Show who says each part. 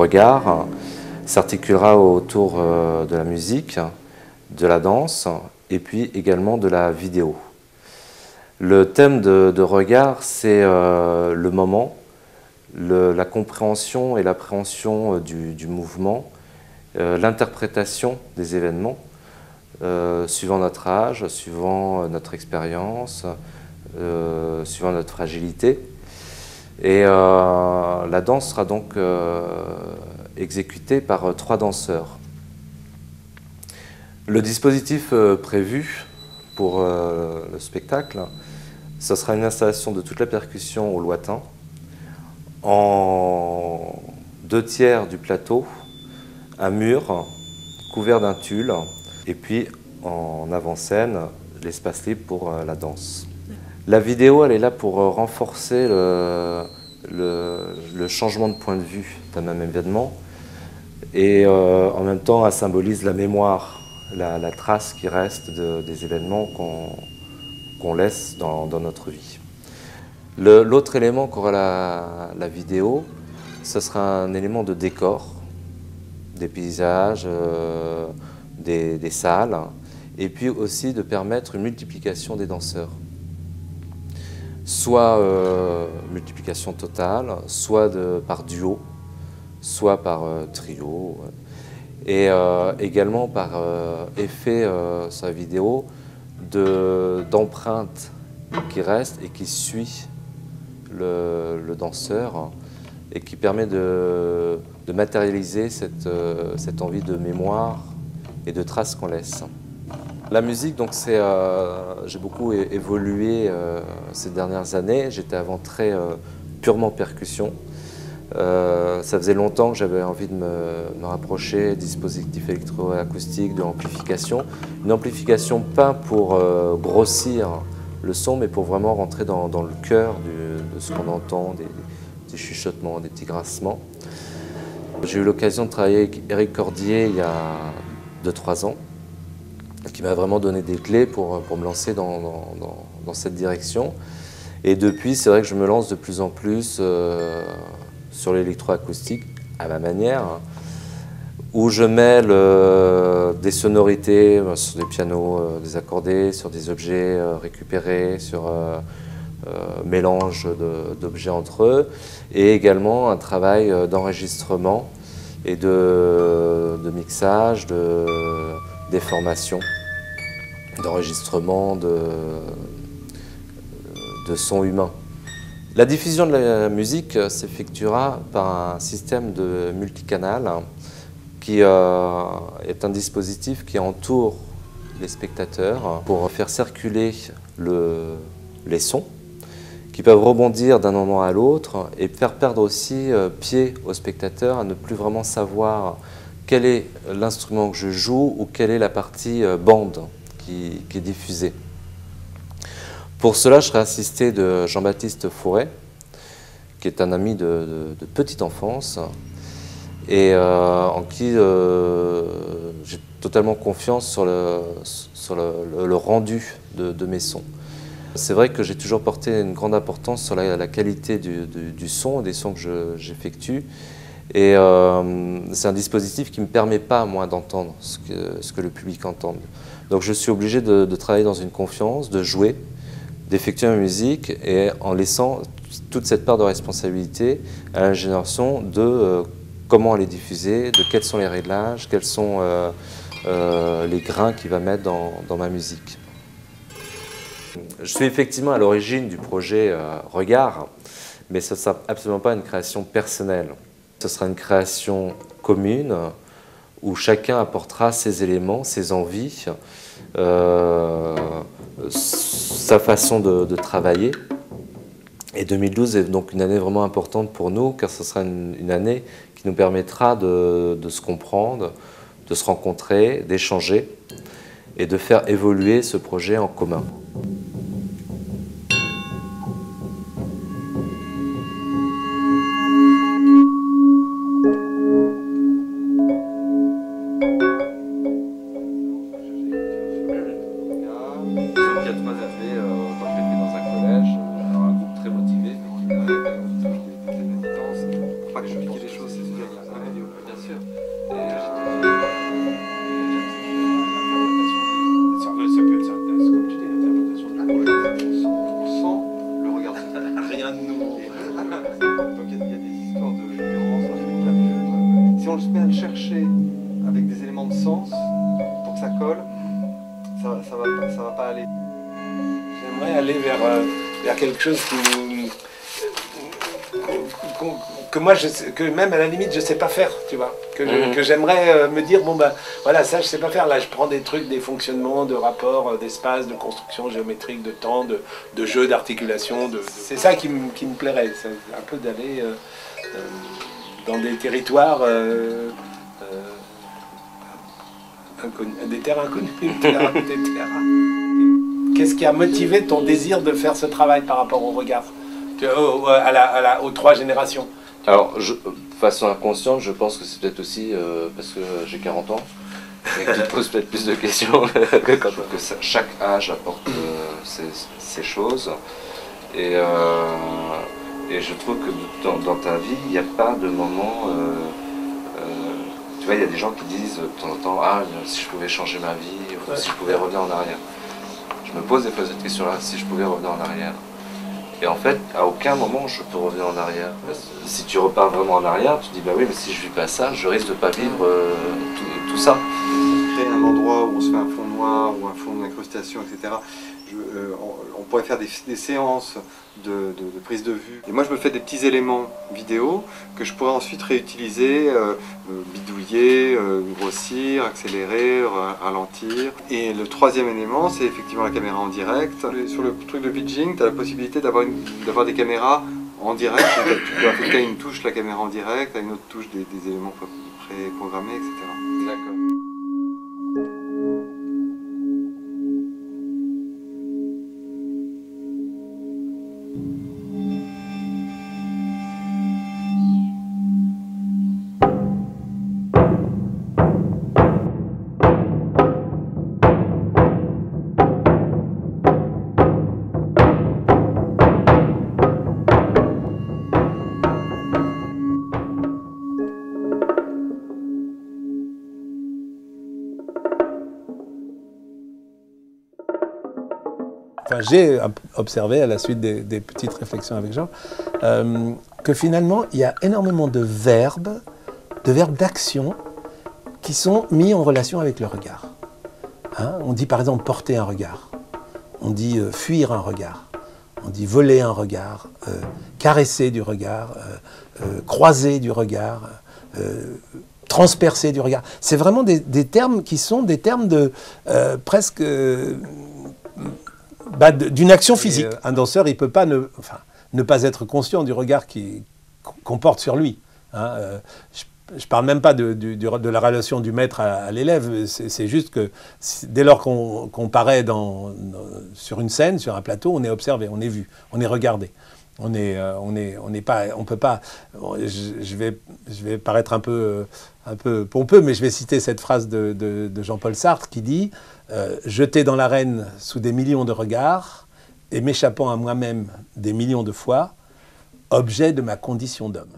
Speaker 1: regard s'articulera autour de la musique, de la danse et puis également de la vidéo. Le thème de regard, c'est le moment, la compréhension et l'appréhension du mouvement, l'interprétation des événements, suivant notre âge, suivant notre expérience, suivant notre fragilité. Et la danse sera donc exécutée par 3 danseurs. Le dispositif prévu pour le spectacle, ce sera une installation de toute la percussion au lointain, en 2/3 du plateau, un mur couvert d'un tulle, et puis en avant-scène, l'espace libre pour la danse. La vidéo, elle est là pour renforcer le changement de point de vue d'un même événement, et en même temps, elle symbolise la mémoire, la trace qui reste des événements qu'on laisse dans notre vie. L'autre élément qu'aura la vidéo, ce sera un élément de décor, des paysages, des salles, et puis aussi de permettre une multiplication des danseurs. Soit multiplication totale, soit par duo, soit par trio, et également par effet sur la vidéo d'empreinte qui reste et qui suit le danseur et qui permet de matérialiser cette envie de mémoire et de traces qu'on laisse. La musique, donc j'ai beaucoup évolué ces dernières années. J'étais avant très purement percussion. Ça faisait longtemps que j'avais envie de me rapprocher des dispositifs électroacoustiques, de l'amplification. Une amplification pas pour grossir le son, mais pour vraiment rentrer dans le cœur de ce qu'on entend, des chuchotements, des petits grincements. J'ai eu l'occasion de travailler avec Éric Cordier il y a 2-3 ans, qui m'a vraiment donné des clés pour me lancer dans cette direction. Et depuis, c'est vrai que je me lance de plus en plus sur l'électroacoustique à ma manière, où je mêle des sonorités sur des pianos désaccordés, sur des objets récupérés, sur mélange d'objets entre eux, et également un travail d'enregistrement et de mixage, de déformation, d'enregistrement de sons humains. La diffusion de la musique s'effectuera par un système de multicanal qui est un dispositif qui entoure les spectateurs pour faire circuler les sons qui peuvent rebondir d'un moment à l'autre et faire perdre aussi pied aux spectateurs à ne plus vraiment savoir quel est l'instrument que je joue ou quelle est la partie bande qui est diffusée. Pour cela, je serai assisté de Jean-Baptiste Fouret, qui est un ami de petite enfance et en qui j'ai totalement confiance sur le rendu de mes sons. C'est vrai que j'ai toujours porté une grande importance sur la qualité du son et des sons que j'effectue. Et c'est un dispositif qui ne me permet pas, moi, d'entendre ce que le public entende. Donc je suis obligé de travailler dans une confiance, de jouer, d'effectuer ma musique et en laissant toute cette part de responsabilité à l'ingénieur son de comment elle est diffusée, de quels sont les réglages, quels sont les grains qu'il va mettre dans ma musique. Je suis effectivement à l'origine du projet Regard, mais ce ne sera absolument pas une création personnelle. Ce sera une création commune où chacun apportera ses éléments, ses envies, sa façon de travailler. Et 2012 est donc une année vraiment importante pour nous, car ce sera une année qui nous permettra de se comprendre, de se rencontrer, d'échanger et de faire évoluer ce projet en commun. Il y a 3 athlètes, quand je l'ai fait dans un collège, un groupe très motivé, mais qui a des compétences. Pour pas que je pique les choses, c'est sûr.
Speaker 2: ça va pas aller.
Speaker 3: J'aimerais aller vers quelque chose que moi, que même à la limite, je sais pas faire, tu vois. Que j'aimerais me dire, bon ben, voilà, ça je sais pas faire. Là, je prends des trucs, des fonctionnements, de rapports, d'espace, de construction géométrique, de temps, de jeu, d'articulation. C'est ça qui me plairait, c'est un peu d'aller dans des territoires inconnus, des terres inconnues, des terres. Qu'est-ce qui a motivé ton désir de faire ce travail par rapport au regard, aux 3 générations?
Speaker 1: Alors, de façon inconsciente, je pense que c'est peut-être aussi parce que j'ai 40 ans et que tu te poses peut-être plus de questions que quand chaque âge apporte ses choses. Et je trouve que dans ta vie, il n'y a pas de moment... tu vois, il y a des gens qui disent de temps en temps « Ah, si je pouvais changer ma vie, ou si je pouvais revenir en arrière ». Je me pose des fois cette question-là, si je pouvais revenir en arrière. Et en fait, à aucun moment je peux revenir en arrière. Parce que si tu repars vraiment en arrière, tu te dis bah oui, mais si je vis pas ça, je risque de pas vivre tout ça.
Speaker 2: Créer un endroit où on se fait un fond noir ou un fond d'incrustation, etc. On pourrait faire des séances de prise de vue. Et moi je me fais des petits éléments vidéo que je pourrais ensuite réutiliser, bidouiller, grossir, accélérer, ralentir. Et le 3e élément, c'est effectivement la caméra en direct. Sur le truc de pitching, tu as la possibilité d'avoir des caméras en direct. Tu peux affecter à une touche la caméra en direct, à une autre touche des éléments préprogrammés, etc.
Speaker 1: D'accord.
Speaker 4: Enfin, j'ai observé, à la suite des petites réflexions avec Jean, que finalement, il y a énormément de verbes d'action qui sont mis en relation avec le regard. Hein, on dit par exemple porter un regard, on dit fuir un regard, on dit voler un regard, caresser du regard, croiser du regard, transpercer du regard. C'est vraiment des termes qui sont des termes de presque... d'une action physique. Un danseur, il ne peut pas ne pas être conscient du regard qu'on porte sur lui. Hein. Je ne parle même pas de la relation du maître à l'élève, c'est juste que dès lors qu'on paraît sur une scène, sur un plateau, on est observé, on est vu, on est regardé. On peut pas. Je vais paraître un peu pompeux, mais je vais citer cette phrase de Jean-Paul Sartre qui dit jeté dans l'arène sous des millions de regards et m'échappant à moi-même des millions de fois, objet de ma condition d'homme.